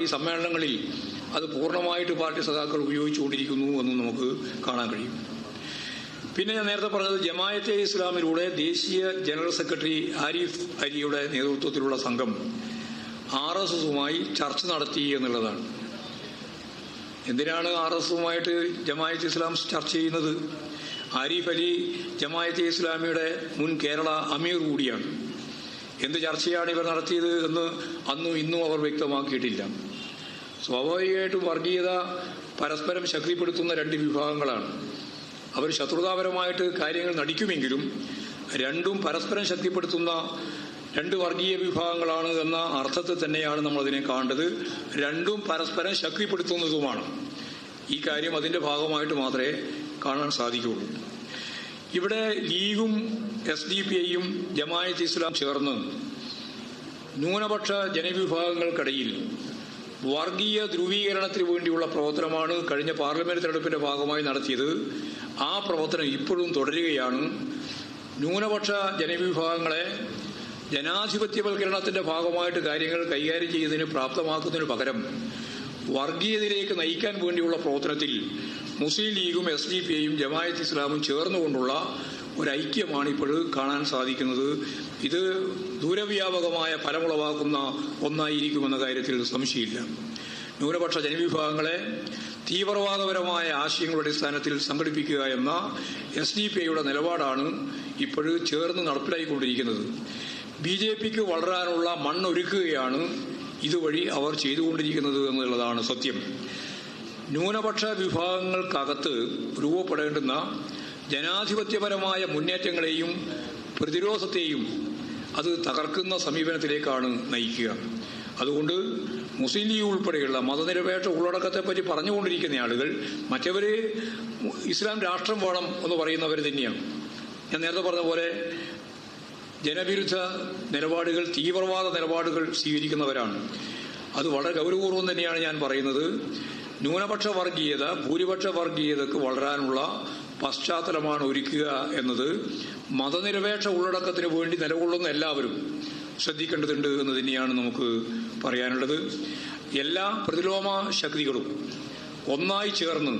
ഈ സമ്മേളനങ്ങളിൽ അത് പൂർണ്ണമായിട്ട് പാർട്ടി സഖാക്കൾ ഉപയോഗിച്ചുകൊണ്ടിരിക്കുന്നു എന്ന് നമുക്ക് കാണാൻ കഴിയും. പിന്നെ ഞാൻ നേരത്തെ പറഞ്ഞത് ജമാഅത്തെ ഇസ്ലാമിലൂടെ ദേശീയ ജനറൽ സെക്രട്ടറി ആരിഫ് അലിയുടെ നേതൃത്വത്തിലുള്ള സംഘം RSSുമായി ചർച്ച നടത്തി എന്നുള്ളതാണ്. എന്തിനാണ് RSSുമായിട്ട് ജമാഅത്തെ ഇസ്ലാം ചർച്ച ചെയ്യുന്നത്? ആരിഫ് അലി ജമാഅത്തെ ഇസ്ലാമിയുടെ മുൻ കേരള അമീർ കൂടിയാണ്. എന്ത് ചർച്ചയാണ് ഇവർ നടത്തിയത് എന്ന് അന്നും ഇന്നും അവർ വ്യക്തമാക്കിയിട്ടില്ല. സ്വാഭാവികമായിട്ടും വർഗീയത പരസ്പരം ശക്തിപ്പെടുത്തുന്ന രണ്ട് വിഭാഗങ്ങളാണ്. അവർ ശത്രുതാപരമായിട്ട് കാര്യങ്ങൾ നടിക്കുമെങ്കിലും രണ്ടും പരസ്പരം ശക്തിപ്പെടുത്തുന്ന രണ്ട് വർഗീയ വിഭാഗങ്ങളാണ് എന്ന അർത്ഥത്തിൽ തന്നെയാണ് നമ്മളതിനെ കാണേണ്ടത്. രണ്ടും പരസ്പരം ശക്തിപ്പെടുത്തുന്നതുമാണ്. ഈ കാര്യം അതിൻ്റെ ഭാഗമായിട്ട് മാത്രമേ കാണാൻ സാധിക്കുകയുള്ളൂ. ഇവിടെ ലീഗും SDP-യും ജമാഅത്ത് ഇസ്ലാം ചേർന്ന് ന്യൂനപക്ഷ ജനവിഭാഗങ്ങൾക്കിടയിൽ വർഗീയ ധ്രുവീകരണത്തിന് വേണ്ടിയുള്ള പ്രവർത്തനമാണ് കഴിഞ്ഞ പാർലമെന്റ് തെരഞ്ഞെടുപ്പിന്റെ ഭാഗമായി നടത്തിയത്. ആ പ്രവർത്തനം ഇപ്പോഴും തുടരുകയാണ്. ന്യൂനപക്ഷ ജനവിഭാഗങ്ങളെ ജനാധിപത്യവൽക്കരണത്തിന്റെ ഭാഗമായിട്ട് കാര്യങ്ങൾ കൈകാര്യം ചെയ്യുന്നതിന് പ്രാപ്തമാക്കുന്നതിന് പകരം വർഗീയതയിലേക്ക് നയിക്കാൻ വേണ്ടിയുള്ള പ്രവർത്തനത്തിൽ മുസ്ലിം ലീഗും SDP-യും ജമാഅത്ത് ഇസ്ലാമും ചേർന്നുകൊണ്ടുള്ള ഒരൈക്യമാണ് ഇപ്പോൾ കാണാൻ സാധിക്കുന്നത്. ഇത് ദൂരവ്യാപകമായ ഫലമുളവാക്കുന്ന ഒന്നായിരിക്കുമെന്ന കാര്യത്തിൽ സംശയമില്ല. ന്യൂനപക്ഷ ജനവിഭാഗങ്ങളെ തീവ്രവാദപരമായ ആശയങ്ങളുടെ അടിസ്ഥാനത്തിൽ സംഘടിപ്പിക്കുക എന്ന SDP-യുടെ നിലപാടാണ് ഇപ്പോഴും ചേർന്ന് നടപ്പിലായിക്കൊണ്ടിരിക്കുന്നത്. BJPക്ക് വളരാനുള്ള മണ്ണൊരുക്കുകയാണ് ഇതുവഴി അവർ ചെയ്തുകൊണ്ടിരിക്കുന്നത് എന്നുള്ളതാണ് സത്യം. ന്യൂനപക്ഷ വിഭാഗങ്ങൾക്കകത്ത് രൂപപ്പെടേണ്ടുന്ന ജനാധിപത്യപരമായ മുന്നേറ്റങ്ങളെയും പ്രതിരോധത്തെയും അത് തകർക്കുന്ന സമീപനത്തിലേക്കാണ് നയിക്കുക. അതുകൊണ്ട് മുസ്ലിം ലീഗ് ഉൾപ്പെടെയുള്ള മതനിരപേക്ഷ ഉള്ളടക്കത്തെപ്പറ്റി പറഞ്ഞുകൊണ്ടിരിക്കുന്ന ആളുകൾ മറ്റവർ ഇസ്ലാം രാഷ്ട്രം വേണം എന്ന് പറയുന്നവർ തന്നെയാണ്. ഞാൻ നേരത്തെ പറഞ്ഞ പോലെ ജനവിരുദ്ധ നിലപാടുകൾ, തീവ്രവാദ നിലപാടുകൾ സ്വീകരിക്കുന്നവരാണ്. അത് വളരെ ഗൗരവപൂർവ്വം തന്നെയാണ് ഞാൻ പറയുന്നത്. ന്യൂനപക്ഷ വർഗീയത ഭൂരിപക്ഷ വർഗീയതക്ക് വളരാനുള്ള പശ്ചാത്തലമാണ് ഒരുക്കുക എന്നത് മതനിരപേക്ഷ ഉള്ളടക്കത്തിന് വേണ്ടി നിലകൊള്ളുന്ന എല്ലാവരും ശ്രദ്ധിക്കേണ്ടതുണ്ട് എന്ന് തന്നെയാണ് നമുക്ക് പറയാനുള്ളത്. എല്ലാ പ്രതിലോമ ശക്തികളും ഒന്നായി ചേർന്ന്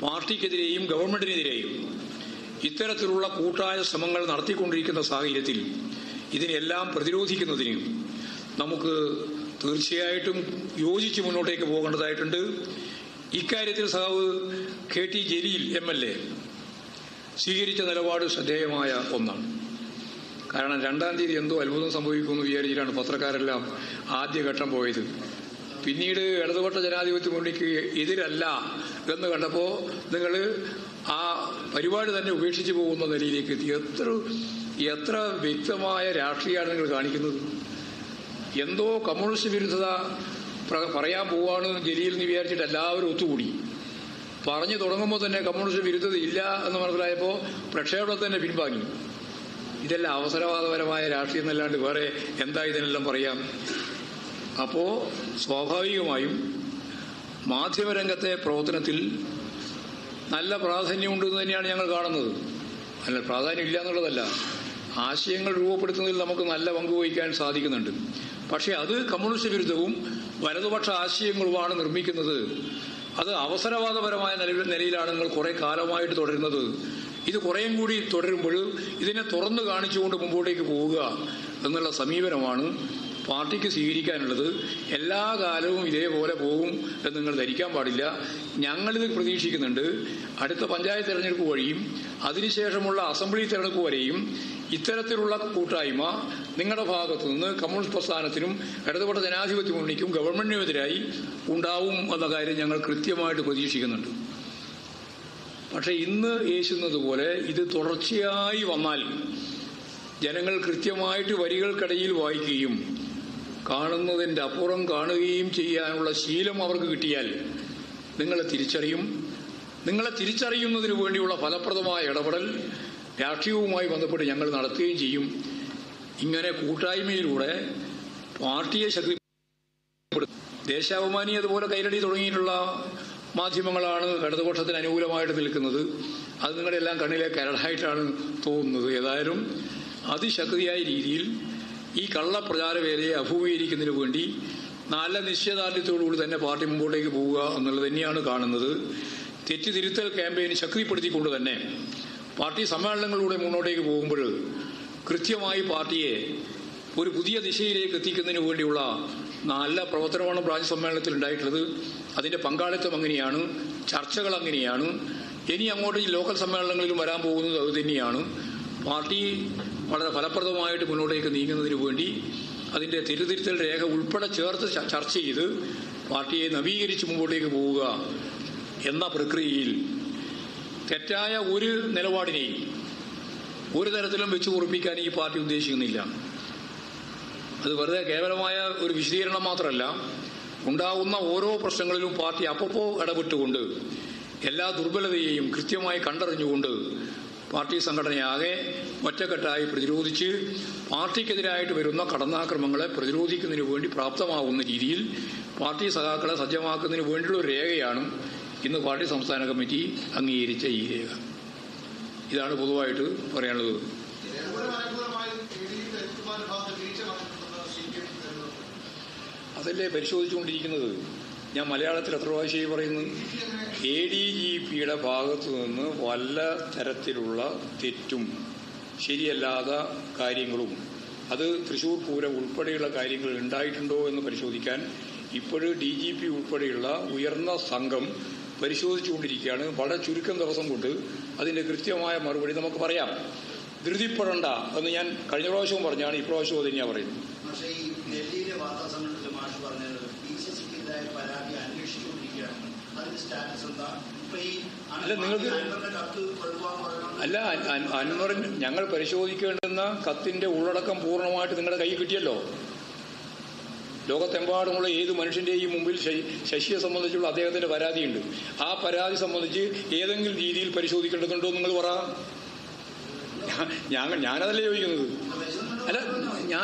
പാർട്ടിക്കെതിരെയും ഗവൺമെന്റിനെതിരെയും ഇത്തരത്തിലുള്ള കൂട്ടായ ശ്രമങ്ങൾ നടത്തിക്കൊണ്ടിരിക്കുന്ന സാഹചര്യത്തിൽ ഇതിനെല്ലാം പ്രതിരോധിക്കുന്നതിന് നമുക്ക് തീർച്ചയായിട്ടും യോജിച്ച് മുന്നോട്ടേക്ക് പോകേണ്ടതായിട്ടുണ്ട്. ഇക്കാര്യത്തിൽ സഖാവ് KT ജലീൽ MLA സ്വീകരിച്ച നിലപാട് ശ്രദ്ധേയമായ ഒന്നാണ്. കാരണം 2-ാം തീയതി എന്തോ അത്ഭുതം സംഭവിക്കുമെന്ന് വിചാരിച്ചിട്ടാണ് പത്രക്കാരെല്ലാം ആദ്യഘട്ടം പോയത്. പിന്നീട് ഇടതുപക്ഷ ജനാധിപത്യ മുന്നണിക്ക് എതിരല്ല എന്ന് കണ്ടപ്പോൾ നിങ്ങൾ ആ പരിപാടി തന്നെ ഉപേക്ഷിച്ച് പോകുന്ന നിലയിലേക്ക് എത്തി. എത്ര വ്യക്തമായ രാഷ്ട്രീയമാണ് നിങ്ങൾ കാണിക്കുന്നത്. എന്തോ കമ്മ്യൂണിസ്റ്റ് വിരുദ്ധത പറയാൻ പോവാണ് ജലീൽ എന്ന് വിചാരിച്ചിട്ട് എല്ലാവരും ഒത്തുകൂടി. പറഞ്ഞു തുടങ്ങുമ്പോൾ തന്നെ കമ്മ്യൂണിസ്റ്റ് വിരുദ്ധത ഇല്ല എന്ന് മനസ്സിലായപ്പോൾ പ്രക്ഷേപണത്തിൽ തന്നെ പിൻവാങ്ങി. ഇതെല്ലാം അവസരവാദപരമായ രാഷ്ട്രീയം എന്നല്ലാണ്ട് വേറെ എന്താ ഇതിനെല്ലാം പറയാം. അപ്പോൾ സ്വാഭാവികമായും മാധ്യമരംഗത്തെ പ്രവർത്തനത്തിൽ നല്ല പ്രാധാന്യമുണ്ടെന്ന് തന്നെയാണ് ഞങ്ങൾ കാണുന്നത്. അല്ല, പ്രാധാന്യം ഇല്ല എന്നുള്ളതല്ല. ആശയങ്ങൾ രൂപപ്പെടുത്തുന്നതിൽ നമുക്ക് നല്ല പങ്കുവഹിക്കാൻ സാധിക്കുന്നുണ്ട്. പക്ഷേ അത് കമ്മ്യൂണിസ്റ്റ് വിരുദ്ധവും വലതുപക്ഷ ആശയങ്ങളുമാണ് നിർമ്മിക്കുന്നത്. അത് അവസരവാദപരമായ നിലയിലാണ് നിങ്ങൾ കുറെ കാലമായിട്ട് തുടരുന്നത്. ഇത് കുറേയും കൂടി തുടരുമ്പോൾ ഇതിനെ തുറന്നു കാണിച്ചുകൊണ്ട് മുമ്പോട്ടേക്ക് പോവുക എന്നുള്ള സമീപനമാണ് പാർട്ടിക്ക് സ്വീകരിക്കാനുള്ളത്. എല്ലാ കാലവും ഇതേപോലെ പോകും എന്ന് നിങ്ങൾ ധരിക്കാൻ പാടില്ല. ഞങ്ങളിത് പ്രതീക്ഷിക്കുന്നുണ്ട്. അടുത്ത പഞ്ചായത്ത് തെരഞ്ഞെടുപ്പ് വഴിയും അതിനുശേഷമുള്ള അസംബ്ലി തെരഞ്ഞെടുപ്പ് വരെയും ഇത്തരത്തിലുള്ള കൂട്ടായ്മ നിങ്ങളുടെ ഭാഗത്തു നിന്ന് കമ്മ്യൂണിസ്റ്റ് പ്രസ്ഥാനത്തിനും ഇടതുപക്ഷ ജനാധിപത്യ മുന്നണിക്കും ഗവൺമെന്റിനുമെതിരായി ഉണ്ടാവും എന്ന കാര്യം ഞങ്ങൾ കൃത്യമായിട്ട് പ്രതീക്ഷിക്കുന്നുണ്ട്. പക്ഷെ ഇന്ന് യേശുന്നത് പോലെ ഇത് തുടർച്ചയായി വന്നാൽ ജനങ്ങൾ കൃത്യമായിട്ട് വരികൾക്കിടയിൽ വായിക്കുകയും കാണുന്നതിൻ്റെ അപ്പുറം കാണുകയും ചെയ്യാനുള്ള ശീലം അവർക്ക് കിട്ടിയാൽ നിങ്ങളെ തിരിച്ചറിയും. നിങ്ങളെ തിരിച്ചറിയുന്നതിന് വേണ്ടിയുള്ള ഫലപ്രദമായ ഇടപെടൽ രാഷ്ട്രീയവുമായി ബന്ധപ്പെട്ട് ഞങ്ങൾ നടത്തുകയും ചെയ്യും. ഇങ്ങനെ കൂട്ടായ്മയിലൂടെ പാർട്ടിയെ ശക്തിപ്പെടുത്തും. ദേശാഭിമാനി അതുപോലെ കൈരളി തുടങ്ങിയിട്ടുള്ള മാധ്യമങ്ങളാണ് ഇടതുപക്ഷത്തിന് അനുകൂലമായിട്ട് നിൽക്കുന്നത്. അത് നിങ്ങളെല്ലാം കണ്ണിലെ കരടായിട്ടാണ് തോന്നുന്നത്. ഏതായാലും അതിശക്തിയായ രീതിയിൽ ഈ കള്ളപ്രചാരവേലയെ അഭിമുഖീകരിക്കുന്നതിന് വേണ്ടി നല്ല നിശ്ചയദാർഢ്യത്തോടുകൂടി തന്നെ പാർട്ടി മുമ്പോട്ടേക്ക് പോവുക എന്നുള്ളത് തന്നെയാണ് കാണുന്നത്. തെറ്റുതിരുത്തൽ ക്യാമ്പയിൻ ശക്തിപ്പെടുത്തിക്കൊണ്ട് തന്നെ പാർട്ടി സമ്മേളനങ്ങളിലൂടെ മുന്നോട്ടേക്ക് പോകുമ്പോൾ കൃത്യമായി പാർട്ടിയെ ഒരു പുതിയ ദിശയിലേക്ക് എത്തിക്കുന്നതിന് വേണ്ടിയുള്ള നല്ല പ്രവർത്തനമാണ് ബ്രാഞ്ച് സമ്മേളനത്തിൽ ഉണ്ടായിട്ടുള്ളത്. അതിൻ്റെ പങ്കാളിത്തം അങ്ങനെയാണ്, ചർച്ചകൾ അങ്ങനെയാണ്. ഇനി അങ്ങോട്ട് ഈ ലോക്കൽ സമ്മേളനങ്ങളിലും വരാൻ പോകുന്നത് അത് തന്നെയാണ്. പാർട്ടി വളരെ ഫലപ്രദമായിട്ട് മുന്നോട്ടേക്ക് നീങ്ങുന്നതിന് വേണ്ടി അതിൻ്റെ തിരുത്തിരുത്തൽ രേഖ ഉൾപ്പെടെ ചേർത്ത് ചർച്ച ചെയ്ത് പാർട്ടിയെ നവീകരിച്ച് മുമ്പോട്ടേക്ക് പോവുക എന്ന പ്രക്രിയയിൽ തെറ്റായ ഒരു നിലപാടിനെയും ഒരു തരത്തിലും വെച്ച് ഉറപ്പിക്കാൻ ഈ പാർട്ടി ഉദ്ദേശിക്കുന്നില്ല. അത് വെറുതെ കേവലമായ ഒരു വിശദീകരണം മാത്രമല്ല, ഉണ്ടാകുന്ന ഓരോ പ്രശ്നങ്ങളിലും പാർട്ടി അപ്പപ്പോ ഇടപെട്ടുകൊണ്ട് എല്ലാ ദുർബലതയെയും കൃത്യമായി കണ്ടറിഞ്ഞുകൊണ്ട് പാർട്ടി സംഘടനയാകെ ഒറ്റക്കെട്ടായി പ്രതിരോധിച്ച് പാർട്ടിക്കെതിരായിട്ട് വരുന്ന കടന്നാക്രമങ്ങളെ പ്രതിരോധിക്കുന്നതിന് വേണ്ടി പ്രാപ്തമാകുന്ന രീതിയിൽ പാർട്ടി സഖാക്കളെ സജ്ജമാക്കുന്നതിന് വേണ്ടിയുള്ള ഒരു രേഖയാണ് ഇന്ന് പാർട്ടി സംസ്ഥാന കമ്മിറ്റി അംഗീകരിച്ച ഈ രേഖ. ഇതാണ് പൊതുവായിട്ട് പറയാനുള്ളത്. അതല്ലേ പരിശോധിച്ചുകൊണ്ടിരിക്കുന്നത്. ഞാൻ മലയാളത്തിൽ എത്ര പ്രാവശ്യമായി പറയുന്നു, ADGPയുടെ ഭാഗത്തു നിന്ന് വല്ല തരത്തിലുള്ള തെറ്റും ശരിയല്ലാത്ത കാര്യങ്ങളും അത് തൃശൂർ പൂരം ഉൾപ്പെടെയുള്ള കാര്യങ്ങൾ ഉണ്ടായിട്ടുണ്ടോ എന്ന് പരിശോധിക്കാൻ ഇപ്പോഴും DGP ഉൾപ്പെടെയുള്ള ഉയർന്ന സംഘം പരിശോധിച്ചുകൊണ്ടിരിക്കുകയാണ്. വളരെ ചുരുക്കം ദിവസം കൊണ്ട് അതിൻ്റെ കൃത്യമായ മറുപടി നമുക്ക് പറയാം. ധൃതിപ്പെടണ്ട എന്ന് ഞാൻ കഴിഞ്ഞ പ്രാവശ്യവും പറഞ്ഞാണ്, ഇപ്രാവശ്യവും അത് തന്നെയാണ് പറയുന്നത്. അല്ല, നിങ്ങൾക്ക് അല്ല അൻവർ, ഞങ്ങൾ പരിശോധിക്കേണ്ടുന്ന കത്തിന്റെ ഉള്ളടക്കം പൂർണ്ണമായിട്ട് നിങ്ങളുടെ കയ്യിൽ കിട്ടിയല്ലോ. ലോകത്തെമ്പാടുമുള്ള ഏത് മനുഷ്യന്റെയും മുമ്പിൽ ശശിയെ സംബന്ധിച്ചുള്ള അദ്ദേഹത്തിന്റെ പരാതിയുണ്ട്. ആ പരാതി സംബന്ധിച്ച് ഏതെങ്കിലും രീതിയിൽ പരിശോധിക്കേണ്ടതുണ്ടോ നിങ്ങൾ പറ. ഞാനതല്ലേ ചോദിക്കുന്നത്. അല്ല,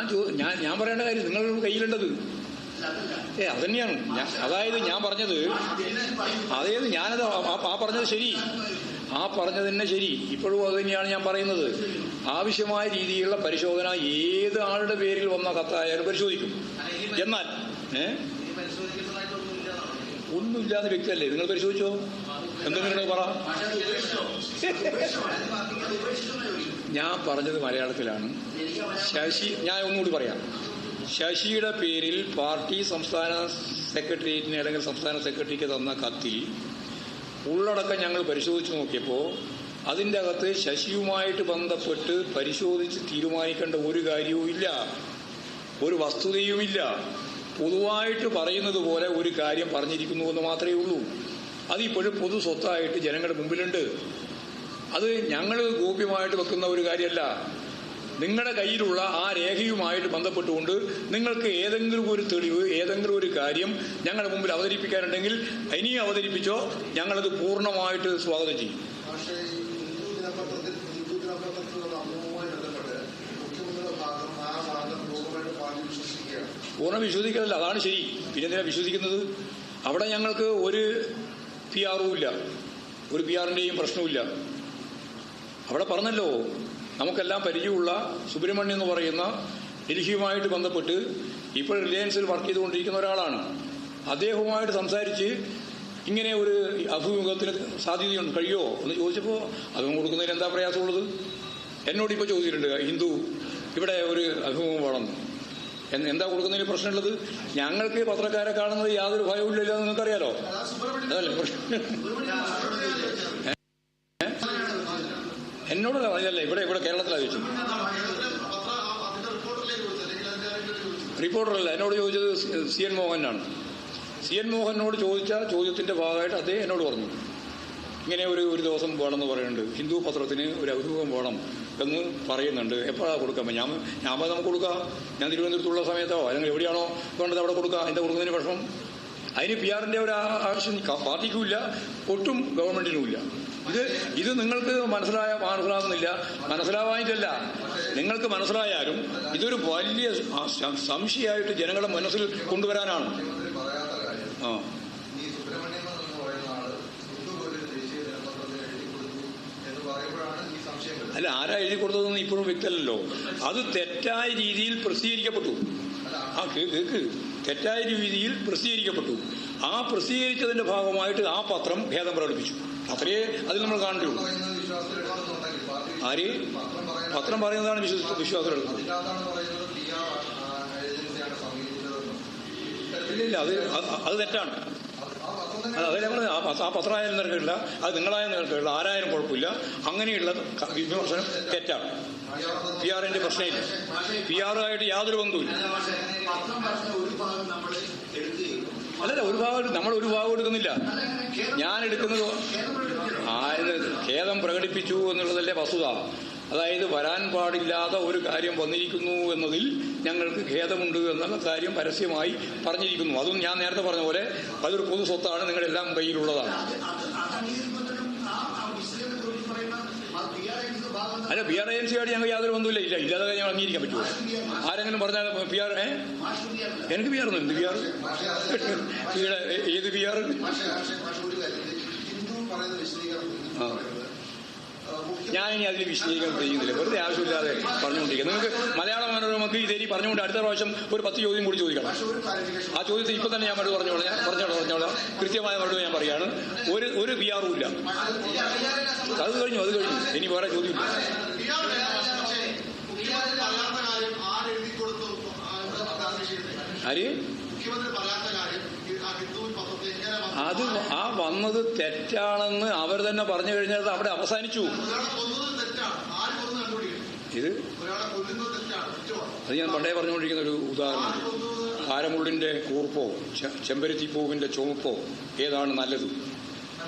ഞാൻ പറയേണ്ട കാര്യം നിങ്ങളുടെ കയ്യിലുണ്ടത്. അതന്നെയാണ് അതായത് ഞാൻ പറഞ്ഞത്. അതായത് ഞാനത് ആ പറഞ്ഞത് ശരി, ആ പറഞ്ഞത് തന്നെ ശരി. ഇപ്പോഴും അത് തന്നെയാണ് ഞാൻ പറയുന്നത്. ആവശ്യമായ രീതിയിലുള്ള പരിശോധന ഏത് ആളുടെ പേരിൽ വന്ന കത്തായാലും പരിശോധിക്കും. എന്നാൽ ഒന്നുമില്ലാത്ത വ്യക്തിയല്ലേ, നിങ്ങൾ പരിശോധിച്ചോ? എന്തെങ്കിലും പറ. ഞാൻ പറഞ്ഞത് മലയാളത്തിലാണ്. ശശി, ഞാൻ ഒന്നുകൂടി പറയാം. ശശിയുടെ പേരിൽ പാർട്ടി സംസ്ഥാന സെക്രട്ടേറിയറ്റിന് അല്ലെങ്കിൽ സംസ്ഥാന സെക്രട്ടറിക്ക് തന്ന കത്തിൽ ഉള്ളടക്കം ഞങ്ങൾ പരിശോധിച്ച് നോക്കിയപ്പോൾ അതിൻ്റെ അകത്ത് ശശിയുമായിട്ട് ബന്ധപ്പെട്ട് പരിശോധിച്ച് തീരുമാനിക്കേണ്ട ഒരു കാര്യവും ഇല്ല, ഒരു വസ്തുതയുമില്ല. പൊതുവായിട്ട് പറയുന്നത് പോലെ ഒരു കാര്യം പറഞ്ഞിരിക്കുന്നു എന്ന് മാത്രമേ ഉള്ളൂ. അതിപ്പോഴും പൊതു സ്വത്തായിട്ട് ജനങ്ങളുടെ മുമ്പിലുണ്ട്. അത് ഞങ്ങൾ ഗോപ്യമായിട്ട് വെക്കുന്ന ഒരു കാര്യമല്ല. നിങ്ങളുടെ കയ്യിലുള്ള ആ രേഖയുമായിട്ട് ബന്ധപ്പെട്ടുകൊണ്ട് നിങ്ങൾക്ക് ഏതെങ്കിലും ഒരു തെളിവ്, ഏതെങ്കിലും ഒരു കാര്യം ഞങ്ങളുടെ മുമ്പിൽ അവതരിപ്പിക്കാനുണ്ടെങ്കിൽ ഇനിയും അവതരിപ്പിച്ചോ, ഞങ്ങളത് പൂർണ്ണമായിട്ട് സ്വാഗതം ചെയ്യും. പൂർണ്ണ വിശ്വസിക്കുന്നില്ല, അതാണ് ശരി. പിന്നെ എന്തിനാ വിശ്വസിക്കുന്നത്? അവിടെ ഞങ്ങൾക്ക് ഒരു PR-ഉം ഇല്ല, ഒരു PR-ന്റെയും പ്രശ്നവുമില്ല. അവിടെ പറഞ്ഞല്ലോ, നമുക്കെല്ലാം പരിചയമുള്ള സുബ്രഹ്മണ്യം എന്ന് പറയുന്ന ഡൽഹിയുമായിട്ട് ബന്ധപ്പെട്ട് ഇപ്പോൾ റിലയൻസിൽ വർക്ക് ചെയ്തുകൊണ്ടിരിക്കുന്ന ഒരാളാണ്. അദ്ദേഹവുമായിട്ട് സംസാരിച്ച് ഇങ്ങനെ ഒരു അഭിമുഖത്തിന് സാധ്യതയുണ്ട്, കഴിയുമോ എന്ന് ചോദിച്ചപ്പോൾ അഭിമുഖം കൊടുക്കുന്നതിന് എന്താ പ്രയാസമുള്ളത്? എന്നോടിപ്പോൾ ചോദിച്ചിട്ടുണ്ട്, ഹിന്ദു ഇവിടെ ഒരു അഭിമുഖം വേണം, എന്താ കൊടുക്കുന്നതിന് പ്രശ്നമുള്ളത്? ഞങ്ങൾക്ക് പത്രക്കാരെ കാണുന്നത് യാതൊരു ഭയവും ഇല്ലല്ലോ, നിങ്ങൾക്കറിയാലോ. അതല്ലേ എന്നോടല്ല പറഞ്ഞല്ലേ, ഇവിടെ കേരളത്തിലാണ് ചോദിച്ചത്. റിപ്പോർട്ടറല്ല, എന്നോട് ചോദിച്ചത് CN മോഹനാണ്. CN മോഹനോട് ചോദിച്ച ചോദ്യത്തിന്റെ ഭാഗമായിട്ട് അദ്ദേഹം എന്നോട് പറഞ്ഞു, ഇങ്ങനെ ഒരു ദിവസം വേണമെന്ന് പറയുന്നുണ്ട്, ഹിന്ദു പത്രത്തിന് ഒരു അഭിമുഖം വേണം എന്ന് പറയുന്നുണ്ട്, എപ്പോഴാണ് കൊടുക്കാൻ? ഞാൻ നമുക്ക് കൊടുക്കാം. ഞാൻ തിരുവനന്തപുരത്തുള്ള സമയത്തോ അല്ലെങ്കിൽ എവിടെയാണോ വേണ്ടത് അവിടെ കൊടുക്കാം. എന്താ കൊടുക്കുന്നതിന് പ്രശ്നം? അതിന് PR-ന്റെ ഒരു ആവശ്യം പാർട്ടിക്കുമില്ല, ഒട്ടും ഗവൺമെന്റിനുമില്ല. ഇത് നിങ്ങൾക്ക് മനസ്സിലാകുന്നില്ല, മനസ്സിലാവാനിട്ടല്ല. നിങ്ങൾക്ക് മനസ്സിലായാലും ഇതൊരു വലിയ സംശയമായിട്ട് ജനങ്ങളുടെ മനസ്സിൽ കൊണ്ടുവരാനാണ്. അല്ല, ആരാ എഴുതി കൊടുത്തതെന്ന് ഇപ്പോഴും വ്യക്തമല്ലല്ലോ. അത് തെറ്റായ രീതിയിൽ പ്രസിദ്ധീകരിക്കപ്പെട്ടു. കേക്ക് തെറ്റായ രീതിയിൽ പ്രസിദ്ധീകരിക്കപ്പെട്ടു. ആ പ്രസിദ്ധീകരിച്ചതിന്റെ ഭാഗമായിട്ട് ആ പത്രം ഖേദം പ്രകടിപ്പിച്ചു. അത്രയേ അതിൽ നമ്മൾ കാണേണ്ടതുള്ളൂ. ആര് പത്രം പറയുന്നതാണ് വിശ്വാസം എടുക്കുന്നത്? ഇല്ല, അത് തെറ്റാണ്. അതേ നമ്മൾ ആ പത്രമായാലും നിരക്കില്ല, അത് നിങ്ങളായാലും നിരക്കില്ല, ആരായാലും കുഴപ്പമില്ല. അങ്ങനെയുള്ള വിമർശനം തെറ്റാണ്. PR-ന്റെ പ്രശ്നമില്ല. PR-ആയിട്ട് യാതൊരു ബന്ധവുമില്ല. അല്ലല്ല, ഒരു ഭാഗം നമ്മൾ ഒരു ഭാഗം എടുക്കുന്നില്ല. ഞാൻ എടുക്കുന്നത് ഖേദം പ്രകടിപ്പിച്ചു എന്നുള്ളതല്ലേ വസ്തുത. അതായത് വരാൻ പാടില്ലാത്ത ഒരു കാര്യം വന്നിരിക്കുന്നു എന്നതിൽ ഞങ്ങൾക്ക് ഖേദമുണ്ട് എന്നുള്ള കാര്യം പരസ്യമായി പറഞ്ഞിരിക്കുന്നു. അതും ഞാൻ നേരത്തെ പറഞ്ഞ പോലെ അതൊരു പൊതു സ്വത്താണ്, നിങ്ങളെല്ലാം കയ്യിലുള്ളതാണ്. അല്ല, PR ഏജൻസിയായിട്ട് ഞങ്ങൾ യാതൊരു ബന്ധമില്ല. ഇല്ലാതെ ഞങ്ങൾ അംഗീകരിക്കാൻ പറ്റുമോ? ആരെങ്കിലും പറഞ്ഞാൽ PR എനിക്ക് PR ഒന്നും എന്ത് PR? ഏത് PR? ഞാനിനി അതിൽ വിശദീകരണം ചെയ്യുന്നില്ല, വെറുതെ ആവശ്യമില്ലാതെ പറഞ്ഞുകൊണ്ടിരിക്കുക. നിങ്ങൾക്ക് മലയാള മനോരമക്ക് ഇതേരി പറഞ്ഞുകൊണ്ട് അടുത്ത പ്രാവശ്യം ഒരു 10 ചോദ്യം കൂടി ചോദിക്കണം. ആ ചോദ്യത്തിൽ ഇപ്പം തന്നെ ഞാൻ പറഞ്ഞോളാം. കൃത്യമായ മറുപടി ഞാൻ പറയാണ്. ഒരു PR-ഉം ഇല്ല. അത് കഴിഞ്ഞു. ഇനി വേറെ ചോദ്യമില്ല. ആര് അത് ആ വന്നത് തെറ്റാണെന്ന് അവർ തന്നെ പറഞ്ഞു കഴിഞ്ഞാൽ അവിടെ അവസാനിച്ചു. ഇത് അത് ഞാൻ പണ്ടേ പറഞ്ഞുകൊണ്ടിരിക്കുന്ന ഒരു ഉദാഹരണം. കാരമുള്ളിന്റെ കൂർപ്പോ ചെമ്പരത്തിപ്പൂവിന്റെ ചുമപ്പോ ഏതാണ് നല്ലത്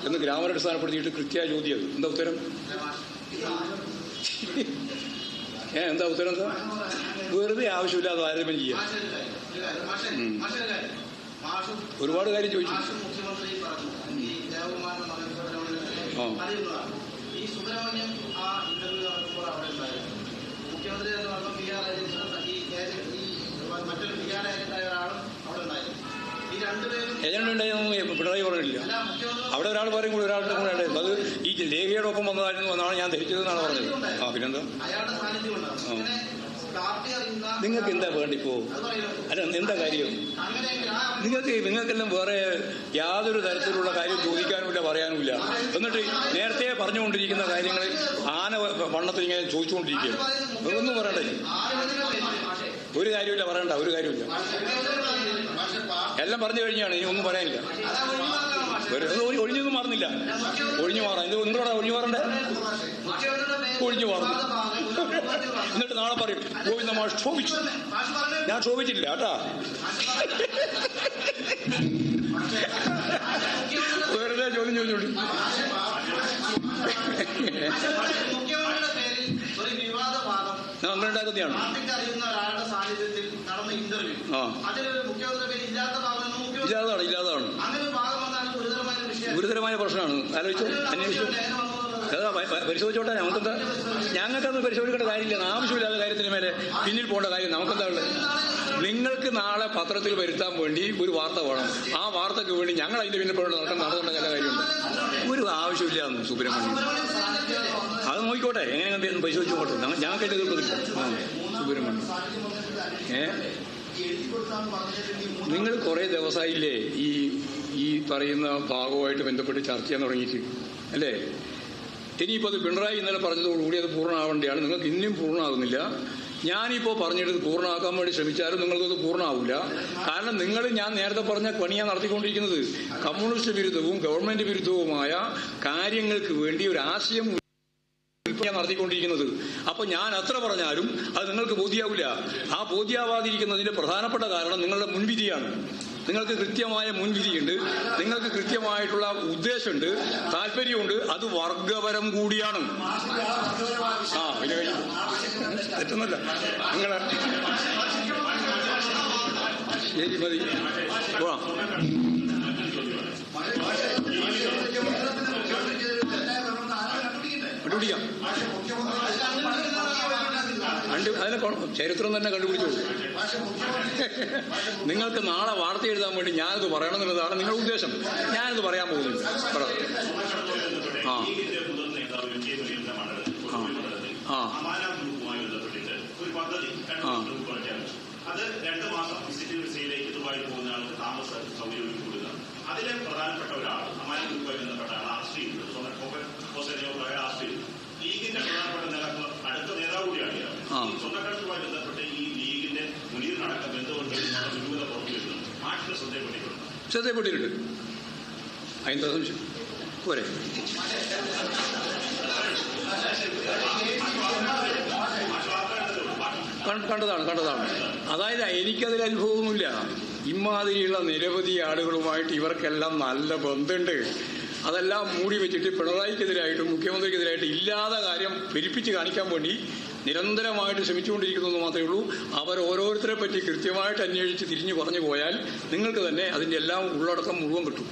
എന്ന് ഗ്രാമരടിസ്ഥാനപ്പെടുത്തിയിട്ട് കൃത്യമായ ചോദ്യം. എന്താ ഉത്തരം? എന്താ ഉത്തരം? എന്താ? വെറുതെ ആവശ്യമില്ലാതെ താരതമ്യം ചെയ്യാം. ഒരുപാട് കാര്യം ചോദിച്ചു. ഏജന്റ് ഉണ്ടായിരുന്നു, പിണറായി പറഞ്ഞില്ല. അവിടെ ഒരാൾ പറയും കൂടി ഒരാളുടെ കൂടെ ഉണ്ടായിരുന്നു. അത് ഈ ലേഖയുടെ ഒപ്പം വന്നതായിരുന്നു എന്നാണ് ഞാൻ ധരിച്ചതെന്നാണ് പറഞ്ഞത്. പിന്നെന്താ? നിങ്ങൾക്ക് എന്താ വേണ്ടിപ്പോ? അല്ല, എന്താ കാര്യം? നിങ്ങൾക്കെല്ലാം വേറെ യാതൊരു തരത്തിലുള്ള കാര്യം ചോദിക്കാനുമില്ല, പറയാനുമില്ല. എന്നിട്ട് നേരത്തെ പറഞ്ഞുകൊണ്ടിരിക്കുന്ന കാര്യങ്ങൾ ആന വണ്ണത്തിൽ ഇങ്ങനെ ചോദിച്ചുകൊണ്ടിരിക്കുകയാണ്. ഒന്നും പറയണ്ടേ? ഒരു കാര്യമില്ല, പറയണ്ട, ഒരു കാര്യമില്ല. എല്ലാം പറഞ്ഞു കഴിഞ്ഞാണ്, ഇനി ഒന്നും പറയാനില്ല. ഒഴിഞ്ഞൊന്നും മാറുന്നില്ല. ഒഴിഞ്ഞു മാറാം. ഇത് നിങ്ങളോടാ ഒഴിഞ്ഞു മാറണ്ടേ? ഒഴിഞ്ഞു മാറുന്നു. എന്നിട്ട് നാളെ പറയും ഗോവിന്ദ മാഷ് ക്ഷോഭിച്ചു. ഞാൻ ക്ഷോഭിച്ചില്ല കേട്ടാ. വെറുതെ ചോദ്യം ചോദിച്ചോളൂ. അങ്ങനെ ഉണ്ടാക്കുന്നതാണ്. ഇല്ലാതാണ്. ഗുരുതരമായ പ്രശ്നമാണ്. ആലോചിച്ചു, അന്വേഷിച്ചു. പരിശോധിച്ചോട്ടെ. ഞങ്ങൾക്കത് പരിശോധിക്കേണ്ട കാര്യമില്ല. ആവശ്യമില്ലാത്ത കാര്യത്തിന് മേലെ പിന്നിൽ പോകേണ്ട കാര്യം നമുക്കെന്താ ഉള്ളത്? നിങ്ങൾക്ക് നാളെ പത്രത്തിൽ വരുത്താൻ വേണ്ടി ഒരു വാർത്ത വേണം. ആ വാർത്തക്ക് വേണ്ടി ഞങ്ങൾ അതിന്റെ പിന്നിൽ നടത്തേണ്ട ചില കാര്യമുണ്ട്. ഒരു ആവശ്യമില്ല സുബ്രഹ്മണ്യം. അത് നോക്കിക്കോട്ടെ, എങ്ങനെ പരിശോധിച്ചോട്ടെ. ഞങ്ങൾക്ക് അതിന്റെ എതിർപ്പതില്ല. സുബ്രഹ്മണ്യം നിങ്ങൾ കുറെ ദിവസമായില്ലേ ഈ പറയുന്ന ഭാഗവുമായിട്ട് ബന്ധപ്പെട്ട് ചർച്ച ചെയ്യാൻ തുടങ്ങിയിട്ട്, അല്ലേ? ഇനിയിപ്പോൾ അത് പിണറായി ഇന്നലെ പറഞ്ഞതോടുകൂടി അത് പൂർണ്ണമാവേണ്ടതാണ്. നിങ്ങൾക്ക് ഇനിയും പൂർണ്ണമാകുന്നില്ല. ഞാനിപ്പോൾ പറഞ്ഞിട്ട് പൂർണ്ണമാക്കാൻ വേണ്ടി ശ്രമിച്ചാലും നിങ്ങൾക്കത് പൂർണ്ണമാവില്ല. കാരണം ഞാൻ നേരത്തെ പറഞ്ഞ പണിയാണ് നടത്തിക്കൊണ്ടിരിക്കുന്നത്. കമ്മ്യൂണിസ്റ്റ് വിരുദ്ധവും ഗവൺമെന്റ് വിരുദ്ധവുമായ കാര്യങ്ങൾക്ക് വേണ്ടി ഒരു ആശയം നടത്തിക്കൊണ്ടിരിക്കുന്നത്. അപ്പൊ ഞാൻ എത്ര പറഞ്ഞാലും അത് നിങ്ങൾക്ക് ബോധ്യാവില്ല. ആ ബോധ്യാവാതിരിക്കുന്നതിന്റെ പ്രധാനപ്പെട്ട കാരണം നിങ്ങളുടെ മുൻവിധിയാണ്. നിങ്ങൾക്ക് കൃത്യമായ മുൻവിധിയുണ്ട്, നിങ്ങൾക്ക് കൃത്യമായിട്ടുള്ള ഉദ്ദേശമുണ്ട്, താല്പര്യമുണ്ട്. അത് വർഗപരം കൂടിയാണ്. തെറ്റൊന്നല്ല. നിങ്ങളെ ശരി, മതി. കണ്ടുപിടിക്കാം. അതിനെ ചരിത്രം തന്നെ കണ്ടുപിടിച്ചോളൂ. നിങ്ങൾക്ക് നാളെ വാർത്ത എഴുതാൻ വേണ്ടി ഞാനിത് പറയണം എന്നുള്ളതാണ് നിങ്ങളുടെ ഉദ്ദേശം. ഞാനിത് പറയാൻ പോകുന്നില്ല. അത് 2 മാസം വിസിറ്റ് വിസയിലേക്ക് ദുബായി പോകുന്ന ആൾക്ക് താമസ സൗകര്യം ഒരുക്കി കൊടുക്കുക. അതിലെ പ്രധാനപ്പെട്ട ഒരാൾ അമാൻ ഗ്രൂപ്പുമായി ബന്ധപ്പെട്ട ആൾ അറസ്റ്റ് ചെയ്തത് അറസ്റ്റ് ചെയ്തു. ലീഗിന്റെ പ്രധാനപ്പെട്ട അടുത്ത നേതാവ് കൂടിയാണ് ഇയാൾ. ഈ സ്വർണ്ണക്കടത്തുമായി ബന്ധപ്പെട്ട് ഈ ലീഗിന്റെ മുനീറിനടക്കം ബന്ധമുണ്ട് ദുരൂഹത പുറത്തു വരുന്നത് നാട്ടിലെ ശ്രദ്ധയപ്പെട്ടിട്ടുണ്ട്. അതിന്റെ സംശയം പോരെ. കണ്ടതാണ്. അതായത് എനിക്കതിൽ അനുഭവമൊന്നുമില്ല. ഇമാതിരിയുള്ള നിരവധി ആളുകളുമായിട്ട് ഇവർക്കെല്ലാം നല്ല ബന്ധമുണ്ട്. അതെല്ലാം മൂടി വെച്ചിട്ട് പിണറായിക്കെതിരായിട്ടും മുഖ്യമന്ത്രിക്കെതിരായിട്ടും ഇല്ലാത്ത കാര്യം പെരുപ്പിച്ച് കാണിക്കാൻ വേണ്ടി നിരന്തരമായിട്ട് ശ്രമിച്ചുകൊണ്ടിരിക്കുന്നു മാത്രമേ ഉള്ളൂ. അവർ ഓരോരുത്തരെ പറ്റി കൃത്യമായിട്ട് അന്വേഷിച്ച് തിരിഞ്ഞു പറഞ്ഞു പോയാൽ നിങ്ങൾക്ക് തന്നെ അതിന്റെ എല്ലാം ഉള്ളടക്കം മുഴുവൻ കിട്ടും.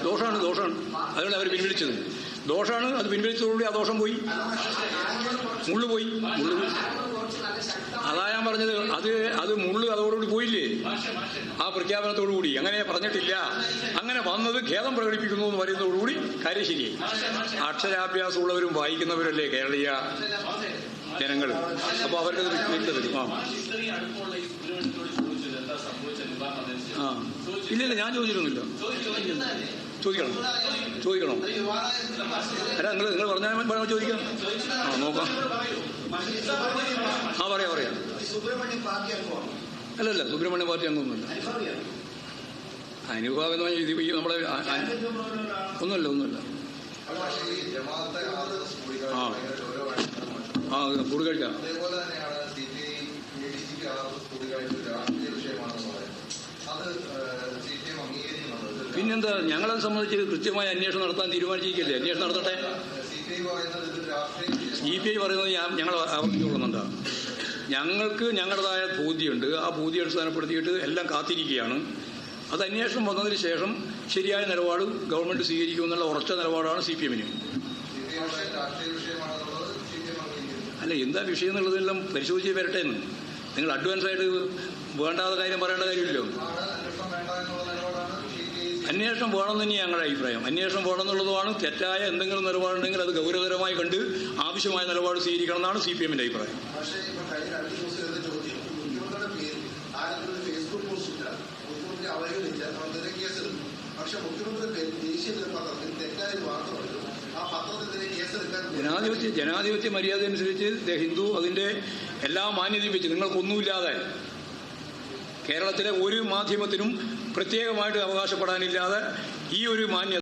ദോഷമാണ്. അതുകൊണ്ട് അവർ പിൻവലിച്ചത് ദോഷമാണ്. അത് പിൻവലിച്ചതോടുകൂടി ആ ദോഷം പോയി, മുള്ളു പോയി. അതാ ഞാൻ പറഞ്ഞത്. അത് മുള്ളു അതോടുകൂടി പോയില്ലേ ആ പ്രഖ്യാപനത്തോടുകൂടി. അങ്ങനെ പറഞ്ഞിട്ടില്ല. അങ്ങനെ വന്നത് ഖേദം പ്രകടിപ്പിക്കുന്നു എന്ന് പറയുന്നതോടുകൂടി കാര്യം ശരിയായി. അക്ഷരാഭ്യാസമുള്ളവരും വായിക്കുന്നവരല്ലേ കേരളീയ ജനങ്ങൾ. അപ്പൊ അവർക്കത് വിട്ടത്. ഇല്ലില്ല, ഞാൻ ചോദിച്ചിട്ടൊന്നുമില്ല. ചോദിക്കണം. അല്ല, നിങ്ങൾ പറഞ്ഞാൽ ചോദിക്കാം. നോക്കാം. പറയാം. അല്ലല്ല, സുബ്രഹ്മണ്യ പാർട്ടി അംഗമൊന്നുമില്ല. അനുഭാവം എന്ന് പറഞ്ഞാൽ നമ്മളെ ഒന്നുമില്ല. കൂടി കഴിക്കാം. പിന്നെന്താ, ഞങ്ങളെ സംബന്ധിച്ച് കൃത്യമായ അന്വേഷണം നടത്താൻ തീരുമാനിച്ചിരിക്കല്ലേ. അന്വേഷണം നടത്തട്ടെ. CPI പറയുന്നത് ഞങ്ങൾ ആവർത്തിച്ചുകൊള്ളുന്നുണ്ടാ. ഞങ്ങൾക്ക് ഞങ്ങളുടേതായ ബോധ്യമുണ്ട്. ആ ബോധ്യം അടിസ്ഥാനപ്പെടുത്തിയിട്ട് എല്ലാം കാത്തിരിക്കുകയാണ്. അത് അന്വേഷണം വന്നതിന് ശേഷം ശരിയായ നിലപാട് ഗവൺമെന്റ് സ്വീകരിക്കുമെന്നുള്ള ഉറച്ച നിലപാടാണ് CPM-ന്. അല്ല, എന്താ വിഷയം എന്നുള്ളതെല്ലാം പരിശോധിച്ച് വരട്ടെ എന്ന്. നിങ്ങൾ അഡ്വാൻസ് ആയിട്ട് വേണ്ടാത്ത കാര്യം പറയേണ്ട കാര്യമില്ലല്ലോ. അന്വേഷണം വേണമെന്ന് തന്നെയാണ് ഞങ്ങളുടെ അഭിപ്രായം. അന്വേഷണം വേണമെന്നുള്ളതുമാണ്. തെറ്റായ എന്തെങ്കിലും നിലപാടുണ്ടെങ്കിൽ അത് ഗൗരവതരമായി കണ്ട് ആവശ്യമായ നിലപാട് സ്വീകരിക്കണം എന്നാണ് CPM-ന്റെ അഭിപ്രായം. ജനാധിപത്യ മര്യാദ അനുസരിച്ച് ഹിന്ദു അതിന്റെ എല്ലാ മാന്യതയും വെച്ച് നിങ്ങൾക്കൊന്നുമില്ലാതെ കേരളത്തിലെ ഒരു മാധ്യമത്തിനും പ്രത്യേകമായിട്ട് അവകാശപ്പെടാനില്ലാതെ ഈ ഒരു മാന്യത